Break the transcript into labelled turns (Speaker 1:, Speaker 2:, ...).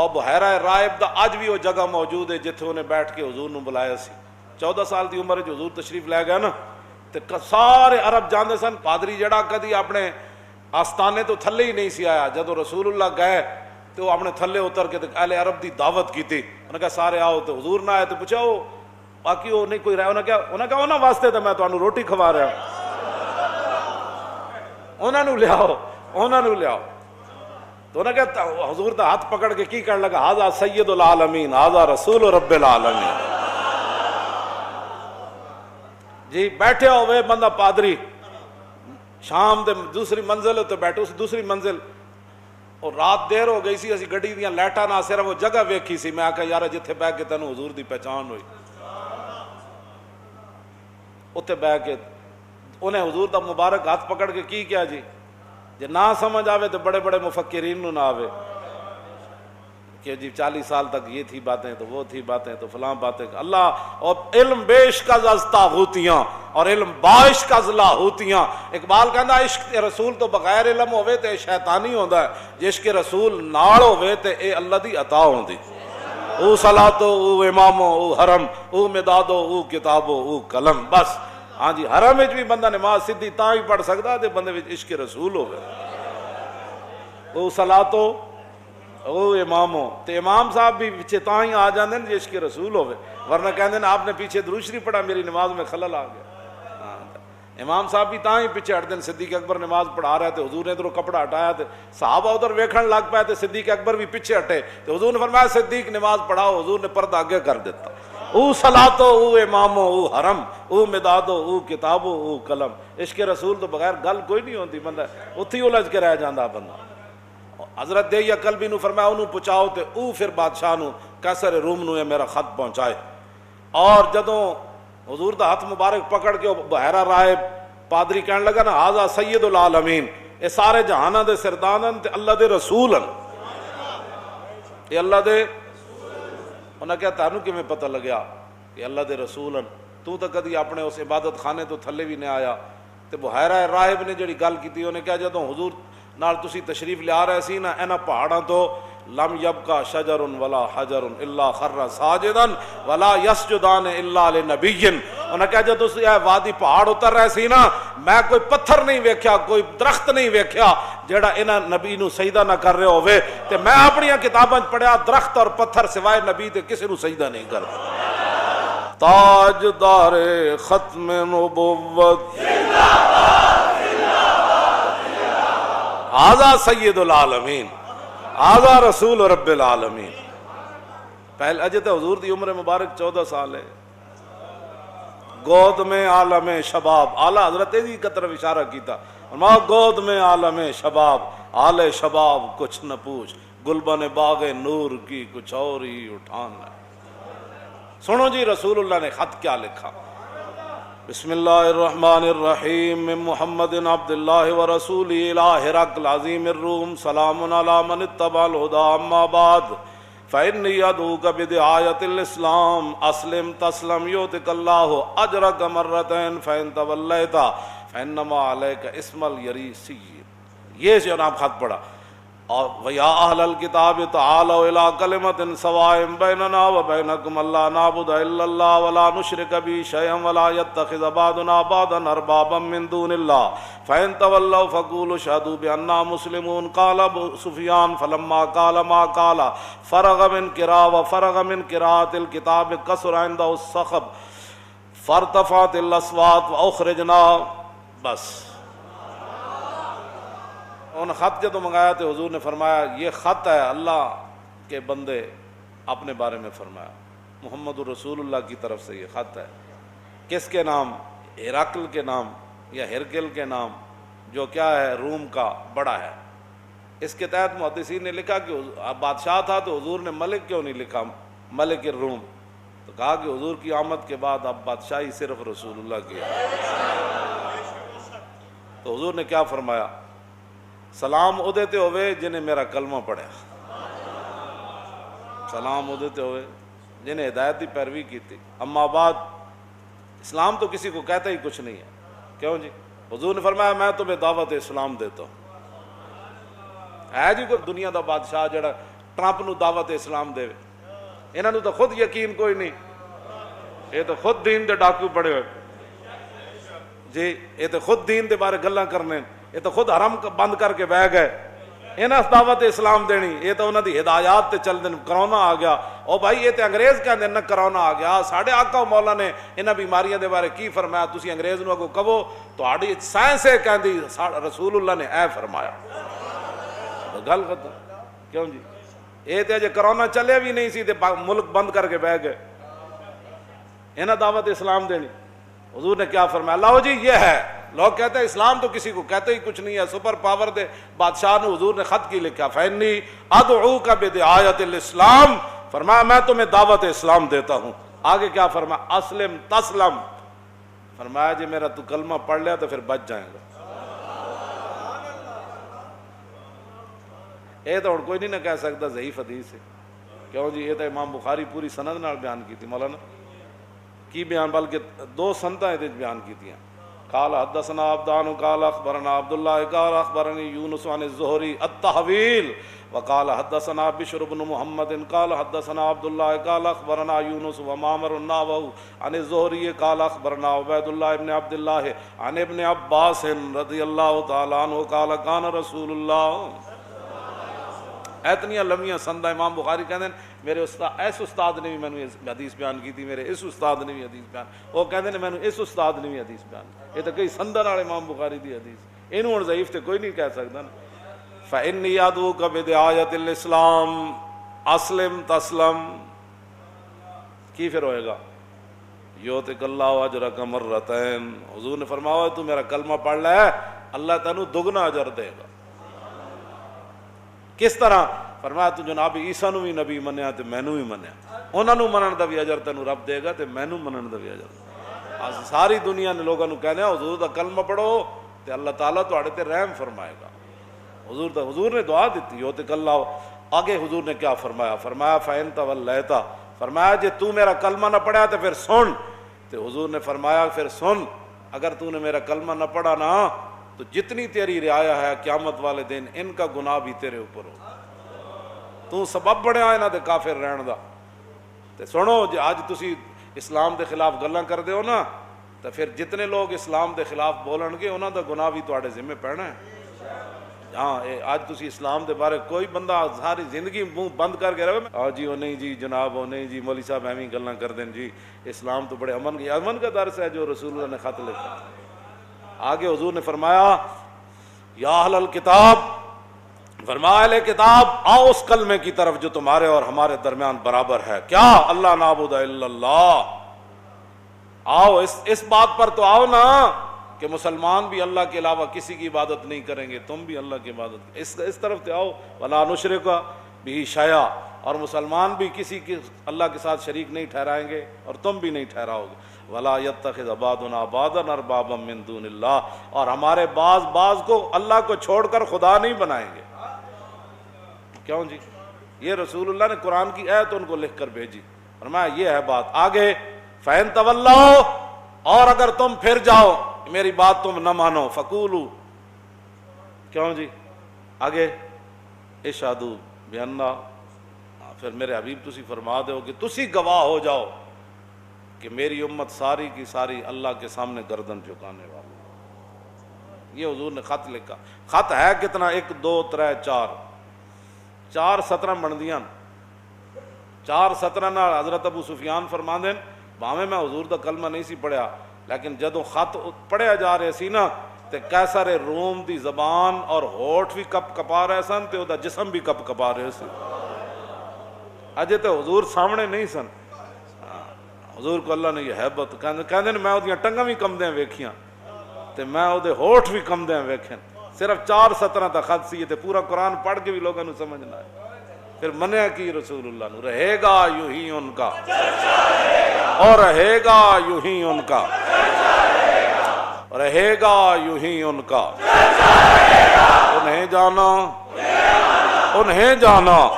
Speaker 1: اور بحیرہ رائب دا اج بھی وہ جگہ موجود ہے جتھے انہیں بیٹھ کے حضور نو بلایا سی. 14 سال دی عمر جو حضور تشریف لے گیا نا تے سارے عرب جاندے سن. پادری جڑا کدی اپنے آستانے تو تھلے ہی نہیں سی آیا, جدو رسول اللہ گئے تو وہ اپنے تھلے اتر کے اہل عرب دی دعوت کی تھی. انہوں نے کہا سارے آؤ, تو حضور نہ آئے تو پوچھا وہ باقی وہ نہیں کوئی رہا. انہوں نے کہا انہوں واسطے تو میں تمہیں روٹی کھوا رہا ہوں, انہوں نے لیاؤ, انہوں نے لیاؤ. تو انہوں نے کہا حضور دا ہاتھ پکڑ کے کی کرنے لگا, ہاذا سید العالمین ہاذا رسول رب العالمین. جی بیٹھے ہوئے بندہ پادری شام دے دوسری منزل تے بیٹھے, اس دوسری منزل اور رات دیر ہو گئی سی, اسی گڈی دیاں لائٹاں نہ صرف وہ جگہ ویکھی سی. میں آکھا یار جتھے بیٹھ کے تینوں حضور دی پہچان ہوئی, اتنے بیٹھ کے انہیں حضور دا مبارک ہاتھ پکڑ کے کی کیا جی. جے نہ سمجھ آوے تو بڑے بڑے مفکرین نو نہ آوے کہ جی 40 سال تک یہ تھی باتیں تو وہ تھی باتیں تو فلاں باتیں. اللہ اور علم بیش کا زستا ہوتیاں اور علم باش کا زلا ہوتیاں. اقبال کہندا عشق رسول تو بغیر علم ہوئے تے شیطانی ہوندا ہے, عشق رسول نال ہوئے تے اے اللہ دی عطا ہوندی. او صلاتو او امامو او حرم او مدادو او کتابو او قلم. بس ہاں جی, حرم وچ بھی بندہ نماز سیدھی تاں ہی پڑھ سکدا تے بندے وچ عشق رسول ہوئے. او صلاتو او امامو, تے امام صاحب بھی پیچھے تاں ہی آ جاندے نے عشق رسول ہوئے, ورنہ کہندے نے آپ نے پیچھے درود شریف پڑھا میری نماز میں خلل آ گیا. امام صاحب بھی تاں ہی پیچھے ہٹ دین. صدیق اکبر نماز پڑھا رہے تھے, حضور نے ادھروں کپڑا ہٹایا تے صحابہ ادھر ویکھن لگ پئے تے صدیق اکبر بھی پیچھے ہٹے تے حضور نے فرمایا صدیق نماز پڑھاؤ. حضور نے پردہ آگے کر دیتا. او صلاتو او امامو او حرم او مدادو او کتابو او قلم. عشق رسول تو بغیر گل کوئی نہیں ہوندی, بندہ اتھی الجھ کے رہ جاندا بندہ. حضرت دہیا کلبی نو فرمایا انہوں پہنچاؤ تے او پھر بادشاہ نو قیصر روم نو یہ میرا خط پہنچائے. اور جدوں حضور دا ہاتھ مبارک پکڑ کے بحیرہ راہب پادری کہنے لگا نا ہاذا سید العالمین, اے سارے جہاناں دے سردانن تے اللہ دے رسولن, اے اللہ دے. انہاں کہا تانوں کیویں پتہ لگیا کہ اللہ دے رسولن, تو تے کدی اپنے اس عبادت خانے تو تھلے بھی نہیں آیا. تے بحیرہ راہب نے جڑی گل کیتی انہیں کہا جدوں حضور نال تسی تشریف لیا رہے سی نا انہاں پہاڑاں تو لم یبقى شجر ولا حجر الا خر ساجدا ولا یسجدان الا لنبی. انہاں کہا جب تسی وادی پہاڑ اتر رہے سی نا میں کوئی پتھر نہیں ویکھیا, کوئی درخت نہیں ویکھیا جڑا انہاں نبی نو سجدہ نہ کر رہے ہوئے. تے میں اپنی کتاباں پڑھیا درخت اور پتھر سوائے نبی تے کسی نو سجدہ نہیں کردا. تاجدار ختم نبوت ہاذا سید العالمین ہاذا رسول رب العالمین. پہلے اجے تو حضور دی عمر مبارک 14 سال ہے. گود میں عالم شباب, اعلیٰ حضرت دی کی طرف اشارہ کیتا, فرمایا گود میں عالم شباب آل شباب کچھ نہ پوچھ, گلبن باغ نور کی کچھ اور ہی اٹھان ہے. سنو جی رسول اللہ نے خط کیا لکھا. بسم اللہ الرحمن الرحیم من محمد عبد اللہ ورسولہ الی ہرقل عظیم الروم سلام علی من اتبع الہدی اما بعد فإنی ادعوک بدعایۃ الاسلام اسلم تسلم یؤتک اللہ اجرک مرتین فإن تولیت فإنما علیک اسم الیریسی. یہ جناب خط پڑھا. اور وَيَا أَهْلَ الْكِتَابِ تَعَالَوْا إِلَىٰ كَلِمَةٍ سَوَاءٍ بَيْنَنَا وَبَيْنَكُمْ أَلَّا نَعْبُدَ إِلَّا اللَّهَ وَلَا نُشْرِكَ بِهِ شَيْئًا وَلَا يَتَّخِذَ بَعْضُنَا بَعْضًا أَرْبَابًا مِّن دُونِ اللَّهِ فَإِن تَوَلَّوْا فَقُولُوا اشْهَدُوا بِأَنَّا مُسْلِمُونَ. قَالَ أَبُو سُفْيَانُ فَلَمَّا قَالَ مَا قَالَ فَرَغَ مِنْ قِرَاءَةِ الْكِتَابِ كَثُرَ عِندَهُ الصَّخَبُ فَارْتَفَعَتِ الْأَصْوَاتُ وَأُخْرِجْنَا. بس ان خط جدو منگایا تو حضور نے فرمایا یہ خط ہے اللہ کے بندے اپنے بارے میں فرمایا, محمد رسول اللہ کی طرف سے یہ خط ہے. کس کے نام؟ ہرقل کے نام یا ہرقل کے نام, جو کیا ہے روم کا بڑا ہے. اس کے تحت محدثین نے لکھا کہ بادشاہ تھا تو حضور نے ملک کیوں نہیں لکھا, ملک الروم, تو کہا کہ حضور کی آمد کے بعد اب بادشاہی صرف رسول اللہ کی ہے. تو حضور نے کیا فرمایا, سلام او دیتے ہوئے جنہیں میرا کلمہ پڑھا, سلام او دیتے ہوئے جنہیں ہدایت کی پیروی کی تھی. اما بعد اسلام تو کسی کو کہتا ہی کچھ نہیں ہے. کیوں جی؟ حضور نے فرمایا میں تمہیں دعوت اسلام دیتا ہوں. ہے جی کوئی دنیا دا بادشاہ جڑا ٹرمپ نو دعوت اسلام دے، انہاں نو تو خود یقین کوئی نہیں، یہ تو خود دین دے ڈاکو پڑے ہوئے جی، یہ تو خود دین دے بارے گلاں کرنے، یہ تو خود حرم بند کر کے بہ گئے، انہاں دعوت اسلام دینی، یہ تو انہاں دی ہدایات تے چل دین۔ کرونا آ گیا، او بھائی یہ تے انگریز کہندے نہ کرونا آ گیا، ساڈے آقا مولا نے انہاں بیماریاں دے بارے کی فرمایا؟ تسی انگریز نو اگوں کہو تہاڈی سائنس ہے کہندی رسول اللہ نے اے فرمایا، گل ختم۔ کیوں جی؟ یہ تے اجے کرونا چلے بھی نہیں سی تے ملک بند کر کے بہ گئے، انہاں دعوت اسلام دینی۔ حضور نے کیا فرمایا؟ اللہ جی یہ ہے، لوگ کہتے ہیں اسلام تو کسی کو کہتے ہی کچھ نہیں ہے، سپر پاور دے بادشاہ نے حضور نے خط کی لکھا، فإنی ادعوک بدعایت الاسلام، فرمایا میں تمہیں دعوت اسلام دیتا ہوں۔ آگے کیا فرمایا؟ اسلم تسلم، فرمایا جی میرا تو کلمہ پڑھ لیا تو پھر بچ جائے گا۔ یہ تو کوئی نہیں نہ کہہ سکتا ضعیف حدیث ہے، کیوں جی؟ یہ تو امام بخاری پوری سند نال بیان کی تھی، مولانا کی بیان، بلکہ دو سنداں یہ بیان کی تھی۔ قال حدثنا عبدان قال اخبرنا عبداللہ قال اخبرنی یونس عن الزہری التحویل وقال حدثنا بشر بن محمد قال حدثنا عبداللہ قال اخبرنا یونس ومعمر النحو عن الزہری قال اخبرنا عبید اللہ ابن عبداللہ عن ابن عباس رضی اللہ تعالی عنہ قال کان رسول اللہ۔ اتنی لمبیاں سندہ امام بخاری کہتے ہیں میرے استاد ایس استاد نے بھی میں نے حدیث بیان کی تھی، میرے اس استاد نے بھی حدیث بیان، وہ کہتے ہیں میں نے اس استاد نے بھی حدیث بیان، یہ تو کئی سندہ نال امام بخاری دی حدیث، انہوں نے ضعیف تے کوئی نہیں کہہ سکتا نا۔ فإنی ادعوک بدعایت الاسلام اسلم تسلم، کی پھر ہوئے گا؟ یؤتک اللہ اجرک مرتین، حضور نے فرمایا تو میرا کلمہ پڑھ لے اللہ تینوں دگنا اجر دے گا۔ کس طرح؟ فرمایا تو جناب عیسیٰ نو بھی نبی منیا تے مینوں بھی منیا، انہاں نو منن دا بھی اجر تینوں رب دے گا تے مینوں منن دا بھی اجر۔ ساری دنیا نے لوگاں نو کہنا حضور دا کلمہ پڑھو تے اللہ تعالیٰ تہاڈے تے رحم فرمائے گا۔ حضور نے دعا دیتی یؤتک اللہ۔ آگے حضور نے کیا فرمایا؟ فرمایا فإن تولیت، فرمایا جے تو میرا کلمہ نہ پڑھا تو پھر سن، تے حضور نے فرمایا پھر سن، اگر تو نے میرا کلمہ نہ پڑھا نا تو جتنی تیری رعایا ہے قیامت والے دن ان کا گناہ بھی تیرے اوپر ہو، تو سبب بڑھیا انہاں دے کافر رہن دا۔ تے سنو جے اج تسی اسلام دے خلاف گلاں کردے ہو نا تو پھر جتنے لوگ اسلام دے خلاف بولن گے انہاں دا گناہ بھی تواڈے ذمہ پینا ہے۔ ہاں اج تسی اسلام دے بارے کوئی بندہ ساری زندگی منہ بند کر کے رہے جی وہ نہیں جی جناب وہ نہیں جی مولوی صاحب ایویں گلاں کر دیں جی اسلام تو بڑے امن کا درس ہے جو رسول اللہ نے خط لکھا۔ آگے حضور نے فرمایا یا اہل الکتاب، فرمایا اہل کتاب آؤ اس کلمے کی طرف جو تمہارے اور ہمارے درمیان برابر ہے، کیا؟ اللہ نعبد الا اللہ۔ آؤ اس بات پر تو آؤ نا کہ مسلمان بھی اللہ کے علاوہ کسی کی عبادت نہیں کریں گے، تم بھی اللہ کی عبادت اس طرف تو آؤ۔ ولا نشرک بہ شیئا، اور مسلمان بھی کسی کی اللہ کے ساتھ شریک نہیں ٹھہرائیں گے اور تم بھی نہیں ٹھہراؤ گے۔ ولا یتخذ بعضنا بعضا اربابا من دون اللہ، اور ہمارے بعض کو اللہ کو چھوڑ کر خدا نہیں بنائیں گے۔ کیوں جی؟ یہ رسول اللہ نے قرآن کی آیت ان کو لکھ کر بھیجی، فرمایا یہ ہے بات۔ آگے فإن تولوا، اور اگر تم پھر جاؤ میری بات تم نہ مانو، فقولوا، کیوں جی؟ آگے اشہدوا بأننا، پھر میرے حبیب تسی فرما دو کہ تسی گواہ ہو جاؤ کہ میری امت ساری کی ساری اللہ کے سامنے گردن جھکانے والی۔ یہ حضور نے خط لکھا۔ خط ہے کتنا؟ 1 2 3 4 17 بندیاں، 4 17 نال حضرت ابو سفیان فرما دین بھاویں میں حضور دا کلمہ نہیں سی پڑھیا لیکن جدوں خط پڑھیا جا رہے سی نا تے قیصر روم دی زبان اور ہوٹھ بھی کپ کپا رہے سن تے او دا جسم بھی کپ کپا رہے سن۔ اجے تے حضور سامنے نہیں سن، حضور کو اللہ نے یہ حیبت کہندے میں اودیاں ٹنگاں بھی کمدیاں ویکھیاں تے میں او دے ہوٹھ بھی کمدیاں ویکھن۔ صرف 4 17 دا خط سی تے پورا قرآن پڑھ کے بھی لوگوں نے سمجھنا ہے۔ پھر منیا کی رسول اللہ نو، رہے گا یوں ہی ان کا اور رہے گا یوں ہی ان کا، رہے گا یوں ہی ان کا، انہیں جانا